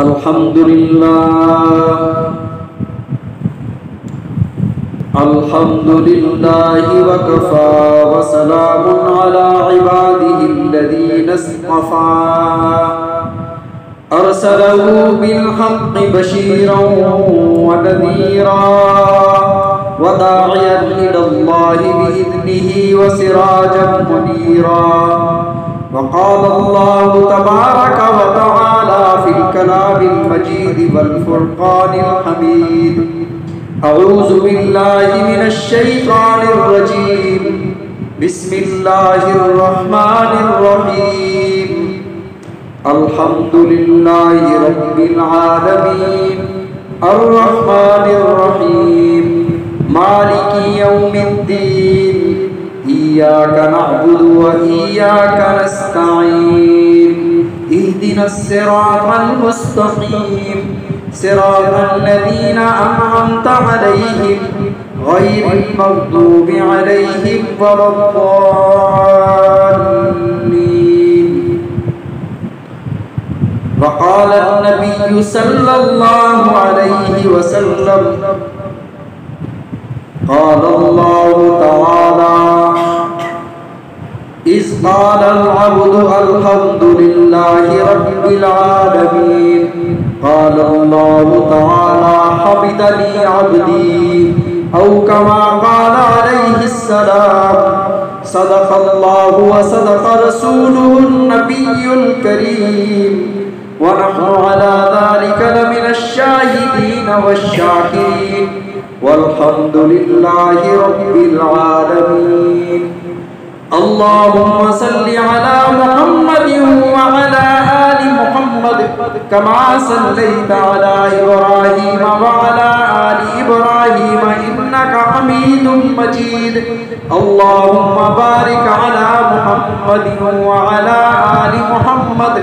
الحمد لله وكفى وسلام على عباده الذين اصطفى أرسله بالحق بشيرا ونذيرا وداعيا إلى الله بإذنه وسراجا منيرا. وقال الله تبارك وتعالى في الكلام المجيد والفرقان الحميد: أعوذ بالله من الشيطان الرجيم. بسم الله الرحمن الرحيم. الحمد لله رب العالمين الرحمن الرحيم مالك يوم الدين إياك نعبد وإياك نستعين اهدنا الصراط المستقيم صراط الذين أنعمت عليهم غير المغضوب عليهم ولا الضالين. وقال النبي صلى الله عليه وسلم: قال الله تعالى: إذ قال العبد الحمد لله رب العالمين قال الله تعالى: حمدني عبدي، أو كما قال عليه السلام. صدق الله وصدق رسوله النبي الكريم، ونحن على ذلك لمن الشاهدين والشاكرين، والحمد لله رب العالمين. اللهم صل على محمد وعلى آل محمد كما صليت على إبراهيم وعلى آل إبراهيم إنك حميد مجيد. اللهم بارك على محمد وعلى آل محمد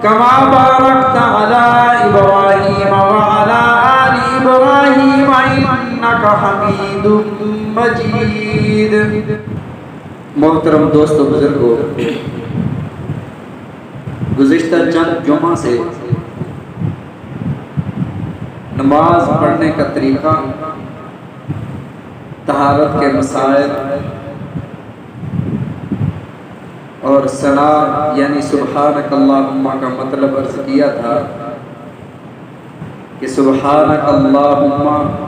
كما باركت على إبراهيم وعلى آل إبراهيم إنك حميد مجيد. محترم دوستو، بزرگو، گزشتہ چند جمعہ سے نماز پڑھنے کا طریقہ، طہارت کے مسائل اور ثنا یعنی سبحانک اللہم کا مطلب عرض کیا تھا کہ سبحانک اللہم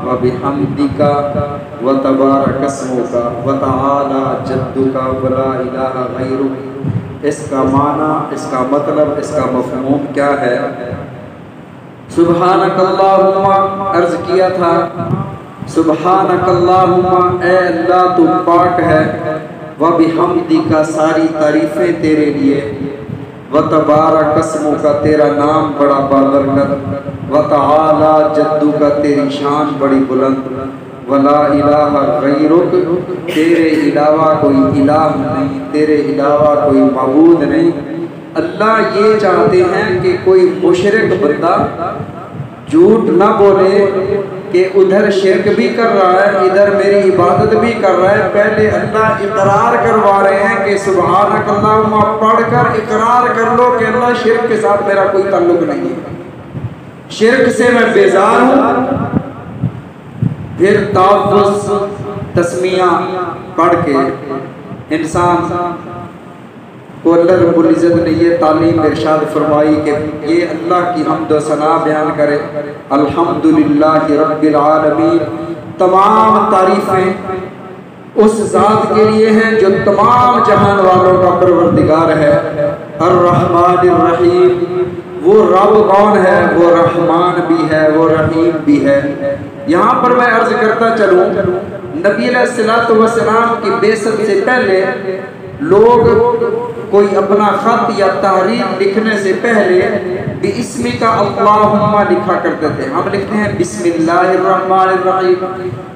و بحمدک و تبارک اسمک و تعالی جدک و لا الہ غیرک. اس کا معنی، اس کا مطلب، اس کا مفہوم کیا ہے؟ سبحانک اللہم عرض کیا تھا، سبحانک اللہم، اے اللہ تو پاک ہے، و بحمدک ساری تعریفیں تیرے لیے، و تبارک اسمک تیرا نام بڑا بابرکت، و تعالی جدک تیری شان بڑی بلند، ولا الہ غیرک تیرے علاوہ کوئی الہ نہیں، تیرے علاوہ کوئی معبود نہیں. اللہ یہ چاہتے ہیں کہ کوئی مشرک بندہ جھوٹ نہ بولے کہ ادھر شرک بھی کر رہا ہے، ادھر میری عبادت بھی کر رہا ہے. پہلے اللہ اقرار کروا رہے ہیں کہ سبحانک اللہم پڑھ کر اقرار کر لو کہ اللہ شرک کے ساتھ میرا کوئی تعلق نہیں ہے، شرک سے میں بیزار ہوں. پھر تعوذ تسمیہ پڑھ کے انسان کو اللہ رب العزت نے یہ تعلیم ارشاد فرمائی کہ یہ اللہ کی حمد و ثنا بیان کرے. الحمدللہ رب العالمین، تمام تعریفیں اس ذات کے لیے ہیں جو تمام جہان والوں کا پروردگار ہے. الرحمن الرحیم، وہ رب کون ہے؟ وہ رحمان بھی ہے، وہ رحیم بھی ہے. یہاں پر میں عرض کرتا چلوں، نبی علیہ السلام کی بعثت سے پہلے لوگ کوئی اپنا خط یا تحریر لکھنے سے پہلے بِاسْمِكَ اللہم لکھا کرتے تھے. ہم لکھتے ہیں بسم اللہ الرحمن الرحیم.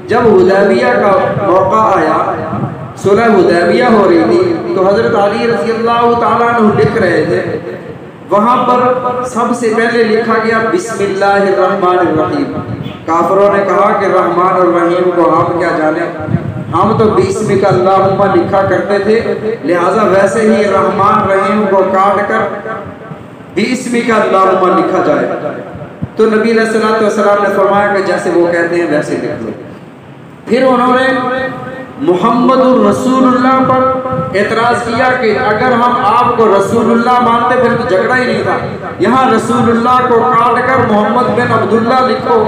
جب حدیبیہ کا موقع آیا، صلح حدیبیہ ہو رہی تھی، تو حضرت علی رضی اللہ تعالیٰ عنہ لکھ رہے تھے. وہاں پر سب سے پہلے لکھا گیا بسم اللہ الرحمن الرحیم. کافروں نے کہا کہ رحمان اور رحیم کو ہم کیا جانیں، ہم تو بِاسْمِكَ اللہم لکھا کرتے تھے، لہٰذا ویسے ہی رحمان رحیم کو کاٹ کر بِاسْمِكَ اللہم لکھا جائے. تو نبی علیہ الصلوۃ والسلام نے فرمایا کہ جیسے وہ کہتے ہیں ویسے لکھ لو۔ پھر انہوں نے محمد الرسول اللہ پر اعتراض کیا کہ اگر ہم آپ کو رسول اللہ مانتے پھر تو جھگڑا ہی نہیں تھا، یہاں رسول اللہ کو کاٹ کر محمد بن عبداللہ لکھو۔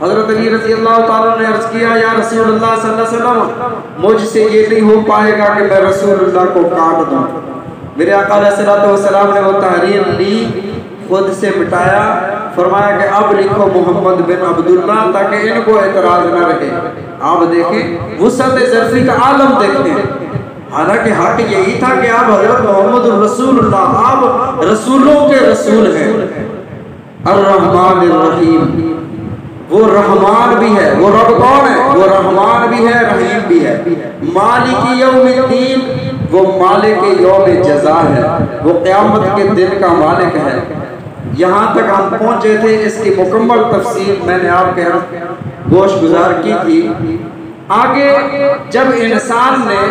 حضرت علی رضی اللہ تعالیٰ نے عرض کیا یا رسول اللہ صلی اللہ علیہ وسلم مجھ سے یہ نہیں ہو پائے گا کہ میں رسول اللہ کو کاٹ دوں۔ میرے آقا علیہ الصلوۃ والسلام نے وہ تحریر لی، خود سے مٹایا، فرمایا کہ اب لکھو محمد بن عبداللہ تاکہ ان کو اعتراض نہ رہے۔ آپ دیکھیں وسعت ظرفی کا عالم دیکھتے ہیں، حالانکہ حق یہی تھا کہ آپ حضرت محمد الرسول اللہ، آپ رسولوں کے رسول ہیں۔ الرحمن الرحیم، وہ رحمان بھی ہے، وہ رب کون ہے؟ وہ رحمان بھی ہے، رحیم بھی ہے۔ مالک یوم الدین، وہ مالک یوم جزا ہے، وہ قیامت کے دن کا مالک ہے۔ یہاں تک ہم پہنچے تھے، اس کی مکمل تفصیل میں نے آپ کے گوش گزار کی تھی۔ آگے جب انسان نے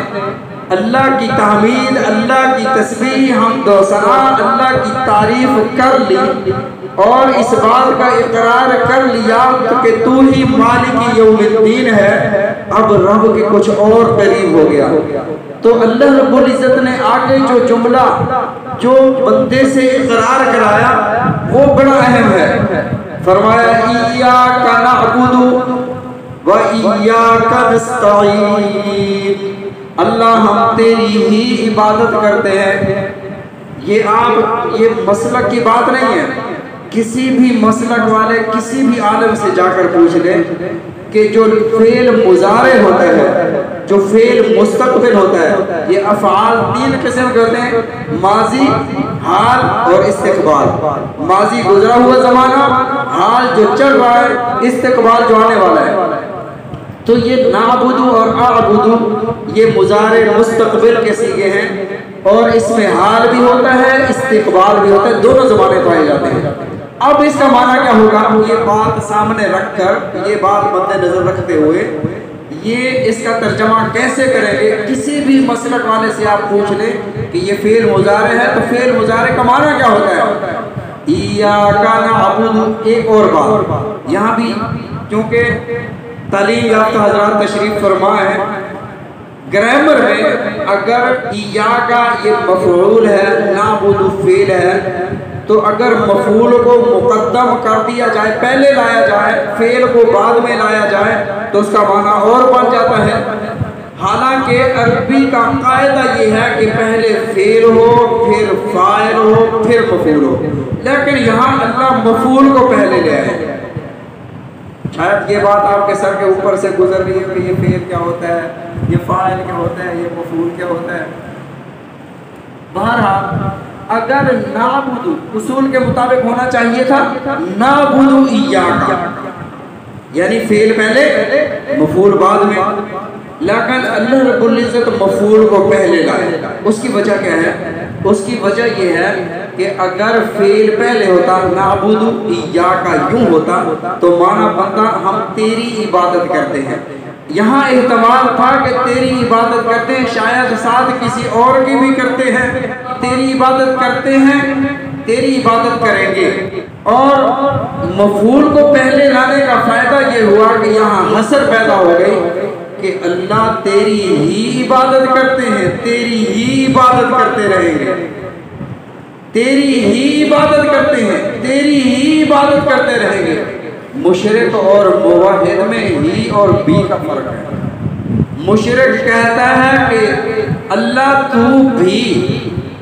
اللہ کی تحمید، اللہ کی تسبیح، حمد و ثنا، اللہ کی تعریف کر لی اور اس بات کا اقرار کر لیا کہ تو ہی مالک یوم الدین ہے، اب رب کے کچھ اور قریب ہو گیا۔ تو اللہ رب العزت نے آگے جو جملہ جو بندے سے اقرار کرایا وہ بڑا اہم ہے۔ فرمایا ایاک نعبد و ایاک نستعین، اللہ ہم تیری ہی عبادت کرتے ہیں۔ یہ مسلک کی بات نہیں ہے، کسی بھی مسلک والے کسی بھی عالم سے جا کر پوچھ لیں کہ جو فعل مضارع ہوتا ہے، جو فعل مستقبل ہوتا ہے، یہ افعال تین قسم کرتے ہیں، ماضی، حال اور استقبال۔ ماضی گزرا ہوا زمانہ، حال جو چل رہا ہے، استقبال جو آنے والا ہے۔ تو یہ نعبدو اور اعبدو یہ مضارع مستقبل کے صیغے ہیں، اور اس میں حال بھی ہوتا ہے، استقبال بھی ہوتا ہے، دونوں زمانے پائے جاتے ہیں۔ اب اس کا معنی کیا ہوگا؟ یہ بات سامنے رکھ کر، یہ بات مد نظر رکھتے ہوئے یہ اس کا ترجمہ کیسے کریں گے؟ کسی بھی مسلک والے سے آپ پوچھ لیں کہ یہ فعل مضارع ہے تو فعل مضارع کا معنی کیا ہوتا ہے؟ ایاک نعبد۔ ایک اور بات یہاں بھی، کیونکہ تعلیم یافتہ حضرات تشریف فرما ہے، گرامر میں اگر ایاک یہ مفعول ہے، نعبد فعل ہے، تو اگر مفعول کو مقدم کر دیا جائے، پہلے لایا جائے، فعل کو بعد میں لایا جائے تو اس کا معنی اور بن جاتا ہے۔ حالانکہ عربی کا قاعدہ یہ ہے کہ پہلے فعل ہو، پھر فاعل ہو، پھر مفعول ہو، لیکن یہاں اللہ مفعول کو پہلے لے آئے۔ شاید یہ بات آپ کے سر کے اوپر سے گزر رہی ہے کہ یہ فعل کیا ہوتا ہے، یہ فاعل کیا ہوتا ہے، یہ مفعول کیا ہوتا ہے۔ بہرحال اگر نعبد اصول کے مطابق ہونا چاہیے تھا نعبد ایاک، یعنی فعل پہلے مفعول بعد میں، لیکن اللہ رب العزت مفعول کو پہلے لائے۔ اس کی وجہ کیا ہے؟ اس کی وجہ یہ ہے کہ اگر فعل پہلے ہوتا، نعبد ایاک یوں ہوتا تو معنی بنتا ہم تیری عبادت کرتے ہیں۔ یہاں احتمال تھا کہ تیری عبادت کرتے ہیں، شاید ساتھ کسی اور کی بھی کرتے ہیں، تیری عبادت کرتے ہیں، تیری عبادت کریں گے۔ اور مفعول کو پہلے لانے کا فائدہ یہ ہوا کہ یہاں حصر پیدا ہو گئی کہ اللہ تیری ہی عبادت کرتے ہیں، تیری ہی عبادت کرتے رہیں گے، تیری ہی عبادت کرتے ہیں، تیری ہی عبادت کرتے رہیں گے۔ مشرک اور موحد میں ہی اور بھی کا فرق ہے۔ مشرک کہتا ہے کہ اللہ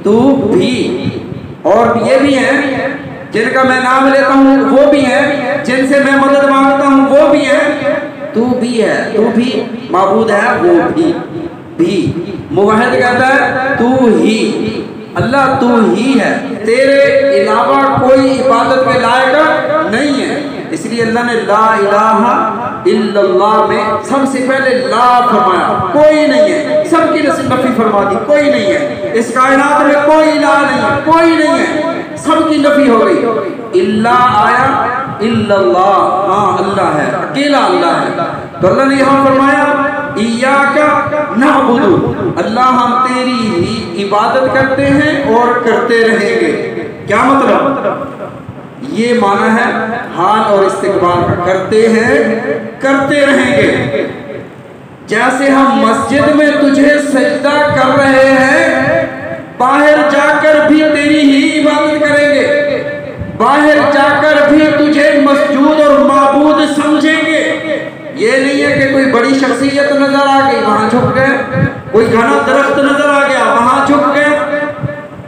تو بھی، اور یہ بھی ہیں جن کا میں نام لیتا ہوں وہ بھی ہیں، جن سے میں مدد مانگتا ہوں وہ بھی ہیں، تو بھی ہے، تو بھی معبود ہے، وہ بھی۔ موحد کہتا ہے تو ہی، اللہ تو ہی ہے، تیرے علاوہ کوئی عبادت کے لائق نہیں ہے۔ اس لیے اللہ نے لا الہ الا اللہ میں سب سے پہلے لا فرمایا، کوئی نہیں ہے، سب کی نفی فرما دی، کوئی نہیں ہے اس کائنات میں، کوئی الہ نہیں ہے، کوئی نہیں ہے، سب کی نفی ہو گئی۔ اللہ آیا، الا اللہ، ہاں اللہ ہے، اکیلا اللہ ہے۔ تو اللہ نے یہاں فرمایا ایاک نعبد، اللہ ہم تیری ہی عبادت کرتے ہیں اور کرتے رہیں گے۔ کیا مطلب؟ یہ معنی ہے حال اور استقبال کا، کرتے ہیں کرتے رہیں گے۔ جیسے ہم مسجد میں تجھے سجدہ کر رہے ہیں، باہر جا کر بھی تیری ہی عبادت کریں گے، باہر جا کر بھی تجھے مسجود اور معبود سمجھیں گے۔ یہ نہیں ہے کہ کوئی بڑی شخصیت نظر آ گئی وہاں جھک گئے، کوئی گھنا درخت نظر آ گیا وہاں جھک گئے،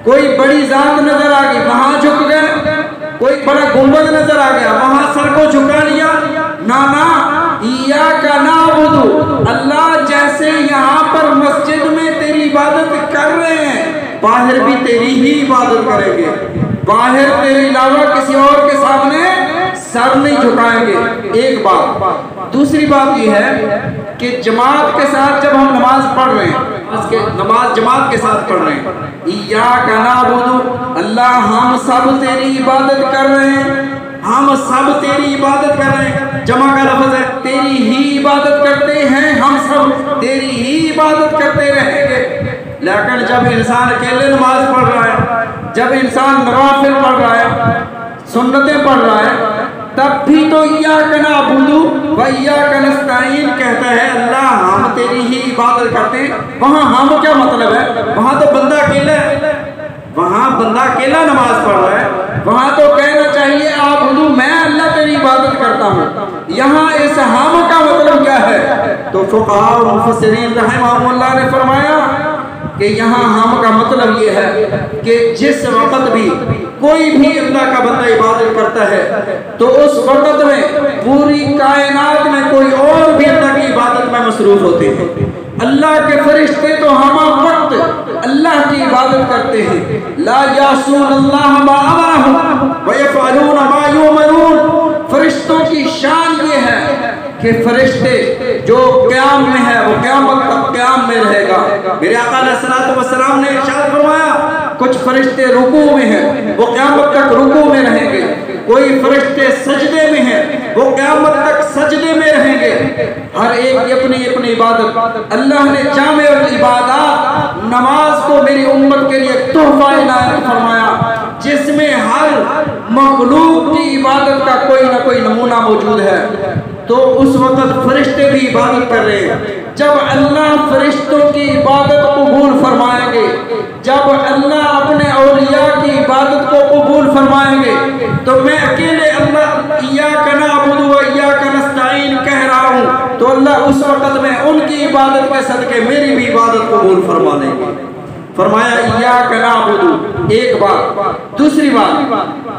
کوئی بڑی ذات نظر آ گئی وہاں جھک گئے، کوئی بڑا گنبد نظر آ گیا وہاں سر کو جھکا لیا۔ نا ایاک نعبد، اللہ جیسے یہاں پر مسجد میں تیری عبادت کر رہے ہیں، باہر بھی تیری ہی عبادت کریں گے، باہر تیرے علاوہ کسی اور کے سامنے سر نہیں جھکائیں گے۔ ایک بات۔ دوسری بات یہ ہے کہ جماعت کے ساتھ جب ہم نماز پڑھ رہے ہیں، نماز جماعت کے ساتھ پڑھ رہے ہیں، ایاک نعبد، اللہ ہم سب تیری عبادت کر رہے ہیں، ہم سب تیری عبادت کر رہے ہیں، جمع کا لفظ ہے، تیری ہی عبادت کرتے ہیں، ہم سب تیری ہی عبادت کرتے رہیں گے۔ لیکن جب انسان اکیلے نماز پڑھ رہا ہے، جب انسان نوافل پڑھ رہا ہے، سنتیں پڑھ رہا ہے، تب بھی تو ایاک نعبد و ایاک نستعین کہتا ہے، اللہ ہم تیری ہی عبادت کرتے ہیں۔ وہاں ہم کیا مطلب ہے؟ وہاں تو بندہ اکیلا ہے، وہاں بندہ اکیلا نماز پڑھ رہا ہے، وہاں تو کہنا چاہیے اعبدو، میں اللہ تیری عبادت کرتا ہوں۔ یہاں اس ہم کا مطلب کیا ہے؟ تو فقہاء و مفسرین رحمہم اللہ نے فرمایا کہ یہاں ہم کا مطلب یہ ہے کہ جس وقت بھی کوئی بھی اللہ کا بندہ عبادت کرتا ہے تو اس وقت میں پوری کائنات میں کوئی اور بھی اللہ کی عبادت میں مصروف ہوتے ہیں۔ اللہ کے فرشتے تو ہم وقت اللہ کی عبادت کرتے ہیں، لا یعصون اللہ ما امرہم ویفعلون ما یؤمرون۔ فرشتوں کی شان یہ ہے کہ فرشتے جو قیام میں ہے وہ قیامت تک قیام میں رہے گا۔ میرے آقا علیہ الصلوۃ والسلام نے ارشاد فرمایا کچھ فرشتے رکوع میں ہیں وہ قیامت تک رکوع میں رہیں گے، کوئی فرشتے سجدے میں ہیں وہ قیامت تک سجدے میں رہیں گے۔ ہر ایک کی اپنی اپنی عبادت۔ اللہ نے جامع العبادات نماز کو میری امت کے لیے تحفہ عنایت فرمایا، جس میں ہر مخلوق کی عبادت کا کوئی نہ کوئی نمونہ موجود ہے۔ تو اس وقت فرشتے بھی عبادت کر رہے ہیں۔ جب اللہ فرشتوں کی عبادت قبول فرمائیں گے، جب اللہ اپنے اولیاء کی عبادت کو قبول فرمائیں گے، تو میں اکیلے اللہ ایاک نعبد و ایاک نستعین کہہ رہا ہوں تو اللہ اس وقت میں ان کی عبادت کے صدقے میری بھی عبادت قبول فرما لیں گے۔ فرمایا ایاک نعبد، ایک بات۔ دوسری بات،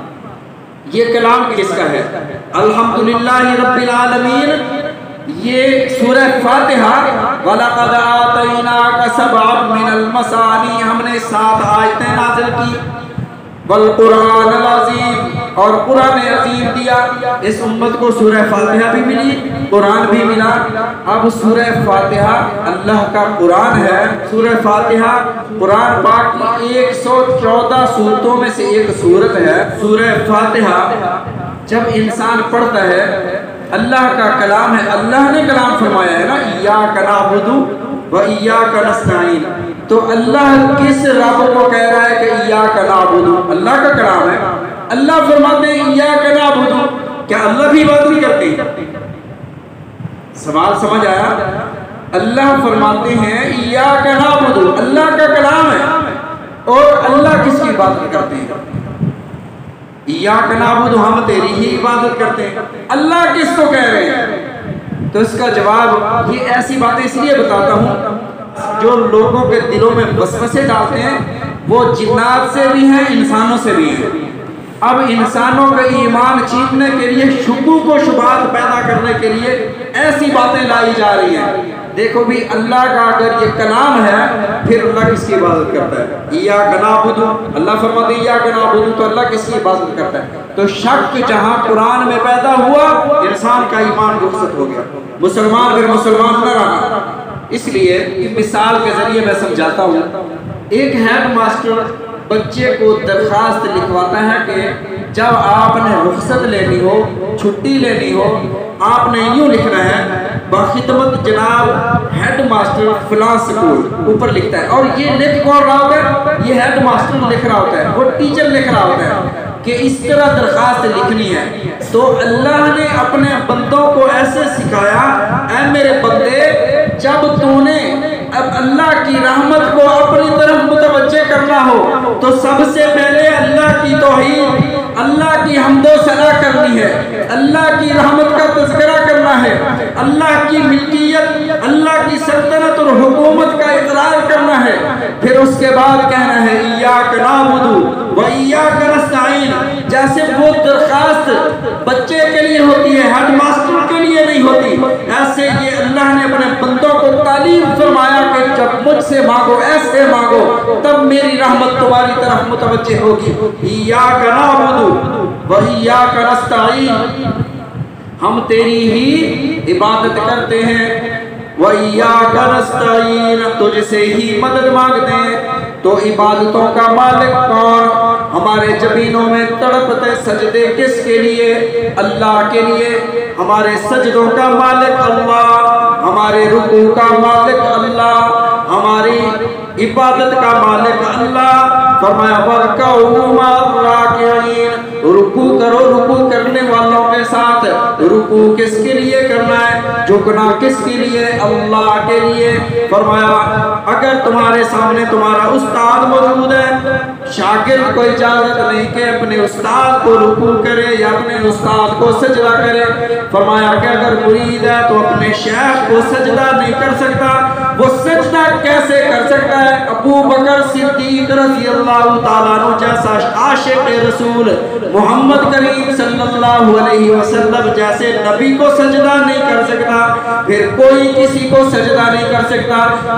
یہ کلام کس کا ہے؟ الحمدللہ رب العالمین، یہ سورہ فاتحہ وَلَقَدْ آتَيْنَاكَ سَبْعًا مِنَ الْمَثَانِي، ہم نے 7 آیتیں نازل کی، وَالْقُرْآنَ الْعَظِيمِ، اور قرآن عظیم دیا۔ اس امت کو سورہ فاتحہ بھی ملی، قرآن بھی ملا۔ اب سورہ فاتحہ اللہ کا قرآن ہے۔ سورہ فاتحہ قرآن پاک کی 114 سورتوں میں سے ایک سورت ہے۔ سورہ فاتحہ جب انسان پڑھتا ہے، اللہ کا کلام ہے، اللہ نے کلام فرمایا ہے نا، ایاک نعبد و ایاک نستعین، تو اللہ کس رب کو کہہ رہا ہے کہ ایاک نعبد؟ اللہ کا کلام ہے، اللہ فرماتے ہیں ایاک نعبد۔ کیا اللہ بھی عبادت نہیں کرتے؟ سوال سمجھ آیا؟ اللہ فرماتے ہیں ایاک نعبد، اللہ کا کلام ہے، اور اللہ کس کی عبادت کرتے ہیں؟ ایاک نعبد، ہم تیری ہی عبادت کرتے ہیں۔ اللہ کس کو کہہ رہے ہیں؟ تو اس کا جواب، یہ ایسی باتیں اس لیے بتاتا ہوں جو لوگوں کے دلوں میں وسوسے ڈالتے ہیں، وہ جنات سے بھی ہیں، انسانوں سے بھی ہیں۔ اب انسانوں کا ایمان چیرنے کے لیے، شکوک و شبہات پیدا کرنے کے لیے ایسی باتیں لائی جا رہی ہیں۔ دیکھو بھی اللہ کا اگر یہ کلام ہے، پھر اللہ کس کی عبادت کرتا ہے؟ ایاک نعبد، اللہ فرماتے ہیں ایاک نعبد، تو اللہ کس کی عبادت کرتا ہے؟ تو شک جہاں قرآن میں پیدا ہوا، انسان کا ایمان رخصت ہو گیا، مسلمان پھر مسلمان نہ رہا۔ اس لیے مثال کے ذریعے میں سمجھاتا ہوں۔ ایک ہیڈ ماسٹر بچے کو درخواست لکھواتا ہے کہ جب آپ نے رخصت لینی ہو، چھٹی لینی ہو، آپ نے یوں لکھنا ہے، بخدمت جناب ہیڈ ماسٹر فلاں سکول، اوپر لکھتا ہے۔ اور یہ لکھ کون رہا ہوتا ہے؟ یہ ہیڈ ماسٹر لکھ رہا ہوتا ہے، وہ ٹیچر لکھ رہا ہوتا ہے۔ کہ اس طرح درخواست لکھنی ہے. تو اللہ نے اپنے بندوں کو ایسے سکھایا، اے میرے بندے جب تو نے اب اللہ کی رحمت کو اپنی طرف متوجہ کرنا ہو تو سب سے پہلے اللہ کی توحید، اللہ کی حمد و ثنا کرنی ہے، اللہ کی رحمت کا تذکرہ کرنا ہے، اللہ کی ملکیت، اللہ کی سلطنت اور حکومت کا اقرار کرنا ہے. پھر اس کے بعد کہنا ہے ایاک نعبد و ایاک نستعین. جیسے وہ درخواست بچے کے لیے ہوتی ہے، ہیڈ ماسٹر کے لیے نہیں ہوتی، ایسے یہ اللہ نے اپنے بندوں کو تعلیم فرمایا کہ جب مجھ سے مانگو ایسے مانگو تب میری رحمت تمہاری طرف متوجہ ہوگی. ایاک نعبد و ایاک نستعین، ہم تیری ہی عبادت کرتے ہیں. وَإِيَّاكَ نَسْتَعِينُ، تجھ سے ہی مدد مانگتے ہیں. تو عبادتوں کا مالک کون؟ ہمارے جبینوں میں تڑپتے سجدے کس کے لیے؟ اللہ کے لیے. ہمارے سجدوں کا مالک اللہ، ہمارے رکوع کا مالک اللہ، ہماری عبادت کا مالک اللہ. فرمایا وَارْكَعُوا مَعَ الرَّاكِعِينَ، رکوع کرو رکوع کرنے والوں کے ساتھ. رکوع کس کے لیے کرنا ہے؟ جھکنا کس کے لیے؟ اللہ کے لیے. فرمایا اگر تمہارے سامنے تمہارا استاد موجود ہے، شاگرد کو اجازت نہیں کہ اپنے استاد کو رکوع کرے یا اپنے استاد کو سجدہ کرے. فرمایا کہ اگر مرید ہے تو اپنے شیخ کو سجدہ نہیں کر سکتا. وہ سجدہ کیسے کر سکتا ہے؟ ابو بکر صدیق رضی اللہ تعالیٰ عنہ جیسا عاشق رسول محمد کریم صلی اللہ علیہ وسلم جیسے نبی کو سجدہ نہیں کر سکتا، پھر کوئی کسی کو سجدہ نہیں کر سکتا.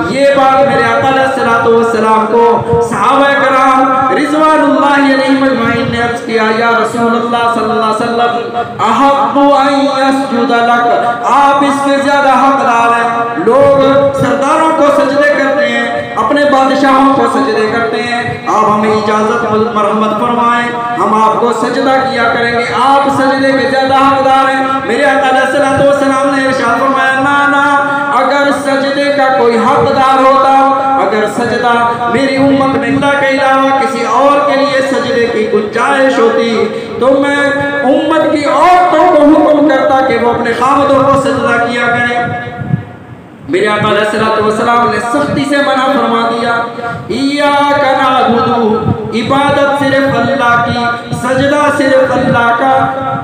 یہ بات میرے آقا علیہ الصلوۃ والسلام کو صحابہ کرام رضوان اللہ علیہم اجمعین نے عرض کیا، یا رسول اللہ صلی اللہ علیہ وسلم احب ان یسجد لک، آپ اس کے زیادہ حقدار ہیں. لوگ سرداروں کو سجدے کرتے ہیں، اپنے بادشاہوں کو سجدے کرتے ہیں، آپ ہمیں اجازت مرحمت فرمائیں، ہم آپ کو سجدہ کیا کریں گے، آپ سجدے کے زیادہ حقدار ہیں. میرے آقا علیہ الصلوۃ والسلام نے ارشاد فرمایا نا، اگر سجدے کا کوئی حقدار ہوتا، اگر سجدہ میری امت میں اللہ کے علاوہ کسی اور کے لیے سجدے کی گنجائش ہوتی تو میں امت کی عورتوں کو حکم کرتا کہ وہ اپنے خامدوں کو سجدہ کیا کریں. میرے آقا علیہ الصلوۃ والسلام نے سختی سے منع فرما دیا. ایاک نعبد، عبادت صرف اللہ کی، سجدہ صرف اللہ کا،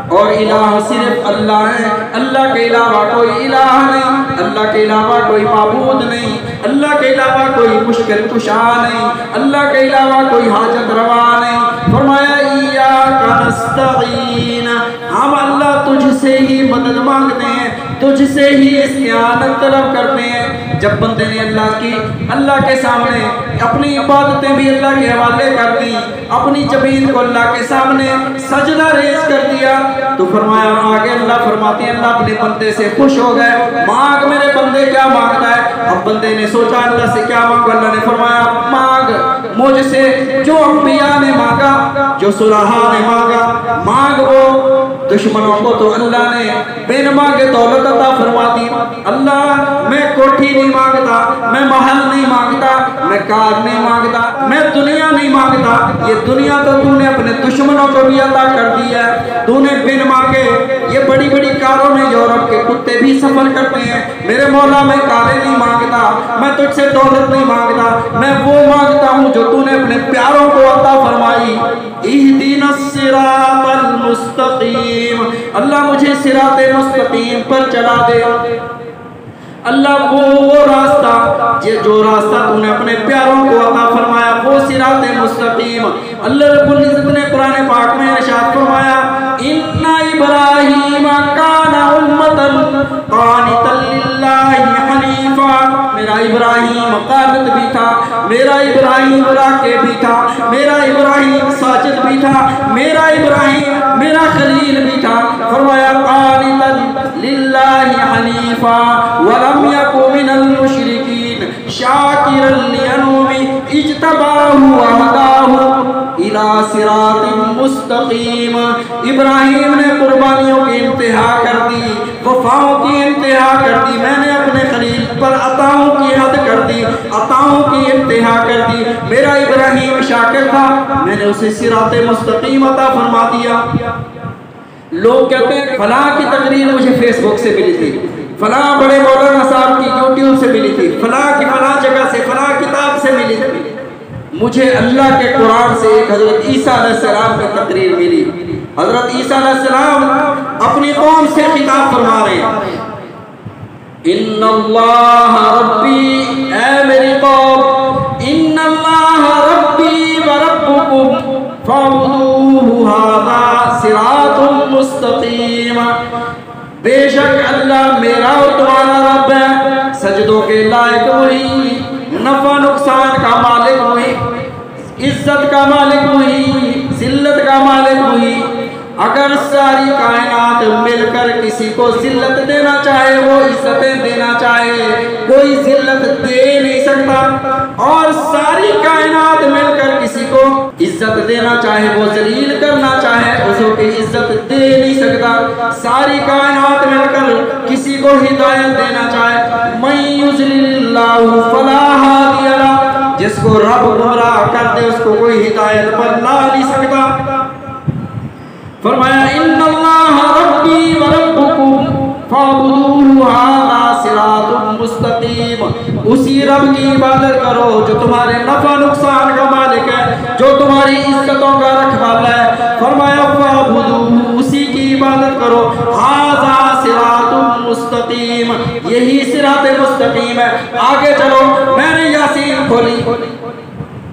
اور الہ صرف اللہ ہے. اللہ کے علاوہ کوئی الہ نہیں، اللہ کے علاوہ کوئی معبود نہیں، اللہ کے علاوہ کوئی مشکل کشا نہیں، اللہ کے علاوہ کوئی حاجت روا نہیں. فرمایا ایاک نستعین، ہم اللہ تجھ سے ہی مدد مانگتے ہیں، تجھ سے ہی استعانت طلب کرتے ہیں. جب بندے نے اللہ کے سامنے اپنی عبادتیں بھی اللہ کے حوالے کر دی، اپنی زمین کو اللہ کے سامنے سجدہ ریز کر دیا، تو فرمایا آگے اللہ فرماتے ہیں اللہ اپنے بندے سے خوش ہو گئے. مانگ میرے بندے کیا مانگتا ہے. اب بندے نے سوچا اللہ سے کیا مانگو. اللہ نے فرمایا مانگ مجھ سے جو انبیاء نے مانگا، جو صلحاء نے مانگا، مانگ. وہ دشمنوں کو تو اللہ نے بن مانگے دولت عطا فرما دی. اللہ میں کوٹھی نہیں مانگتا، میں محل نہیں مانگتا، میں کار نہیں مانگتا، میں دنیا نہیں مانگتا. یہ دنیا تو تو نے اپنے دشمنوں کو بھی عطا کر دی ہے. تو نے بن مانگے یہ بڑی بڑی کاروں میں یورپ کے کتے بھی سفر کرتے ہیں. میرے مولا میں کاریں نہیں مانگتا، میں تجھ سے دولت نہیں مانگتا، میں وہ مانگتا ہوں جو تو نے اپنے پیاروں کو عطا فرمائی. اہدنا الصراط المستقیم، اللہ مجھے صراط مستقیم پر چلا دے. اللہ وہ راستہ جو راستہ تو نے اپنے پیاروں کو عطا فرمایا وہ صراط مستقیم. اللہ رب العزت نے قرآن پاک میں ارشاد فرمایا ان ابراہیم کان امۃ قانتا للہ حنیفا. میرا ابراہیم قانت بھی تھا، میرا ابراہیم راکع بھی تھا، میرا ابراہیم ساجد بھی تھا، میرا ابراہیم میرا خلیل بھی تھا. فرمایا قانتا للہ حنیفا ولم یکن من المشرکین شاکرا لانعمہ اجتباہ وہداہ الی صراط مستقیم. ابراہیم نے قربانیوں کی انتہا کر دی، وفاؤں کی انتہا کر دی، میں نے اپنے خلیل پر عطاؤں کی حد کر دی، عطاؤں کی انتہا کر دی. میرا ابراہیم شاکر تھا، میں نے اسے صراط مستقیم عطا فرما دیا۔ لوگ کہتے ہیں فلاں کی تقریر مجھے فیس بک سے ملی تھی، فلاں بڑے مولانا صاحب کی یوٹیوب سے ملی تھی، فلاں کی فلاں جگہ سے، فلاں کتاب سے ملی تھی۔ مجھے اللہ کے قرآن سے ایک حضرت عیسیٰ علیہ السلام کی تقریر ملی۔ حضرت عیسیٰ علیہ السلام اپنی قوم سے خطاب فرما رہے ہیں، ان اللہ ربی، اے میری قوم، ان اللہ ربی و ربکم فاعبدوہ ھذا صراط مستقیم۔ بے شک اللہ میرا اور تمہارا رب ہے، سجدوں کے لائق وہی، نفع نقصان کا مالک وہی، عزت کا مالک وہی، ذلت کا مالک وہی۔ اگر ساری کائنات مل کر کسی کو ذلت دینا چاہے، وہ عزتیں دینا چاہے، کوئی ذلت دے نہیں سکتا، اور ساری کائنات مل کر کسی کو عزت دینا چاہے، وہ ذلیل کرنا چاہے، اس کو عزت دے نہیں سکتا۔ ساری کائنات مل کر کسی کو ہدایت دینا چاہے، من یضلل اللہ فلا ہادی لہ، جس کو رب گمراہ کر دے اس کو کوئی ہدایت پر لا نہیں سکتا۔ فرمایا ان اللہ ربی و ربکم فاعبدوہ ھذا صراط مستقیم، اسی رب کی عبادت کرو جو تمہارے نفع نقصان کا مالک ہے، جو تمہاری عزتوں کا رکھوالا ہے۔ فرمایا فاعبدوہ، اسی کی عبادت کرو، ھذا صراط مستقیم، یہی صراط مستقیم ہے۔ آگے چلو، میں نے یاسین کھولی،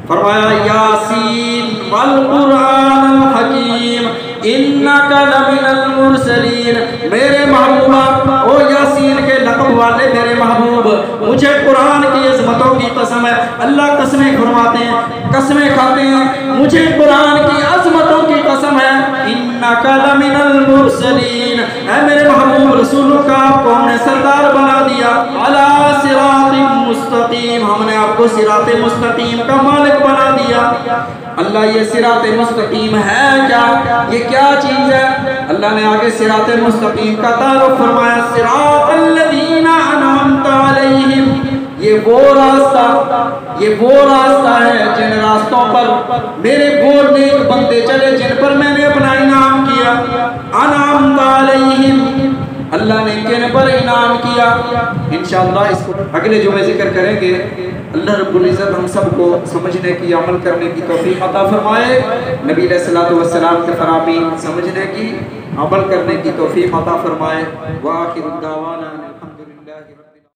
فرمایا یاسین والقرآن الحکیم انک لمن المرسلین، میرے محبوبہ، او یاسین کے لقب والے میرے محبوب، مجھے قرآن کی عظمتوں کی قسم ہے، اللہ قسمیں فرماتے ہیں، قسمیں کھاتے ہیں، مجھے قرآن کی عظمتوں کی قسم ہے، انک لمن المرسلین، اے میرے محبوب، رسولوں کا آپ کو ہم نے سردار بنا دیا، علی صراط مستقیم، ہم نے آپ کو صراط مستقیم کا مالک بنا دیا۔ اللہ یہ صراط مستقیم ہے کیا؟ یہ کیا چیز ہے؟ اللہ نے آگے صراط مستقیم کا تعارف فرمایا، صراط الذین انعمت علیہم، یہ وہ راستہ ہے جن راستوں پر میرے وہ نیک بندے چلے جن پر میں نے اپنا انعام کیا۔ انعمت علیہم، اللہ نے کن پر انعام کیا؟ انشاءاللہ اس کو اگلے جمعے ذکر کریں گے۔ اللہ رب العزت ہم سب کو سمجھنے کی، عمل کرنے کی توفیق عطا فرمائے، نبی علیہ الصلوۃ والسلام کے فرامین سمجھنے کی، عمل کرنے کی توفیق عطا فرمائے۔ وآخر دعوانا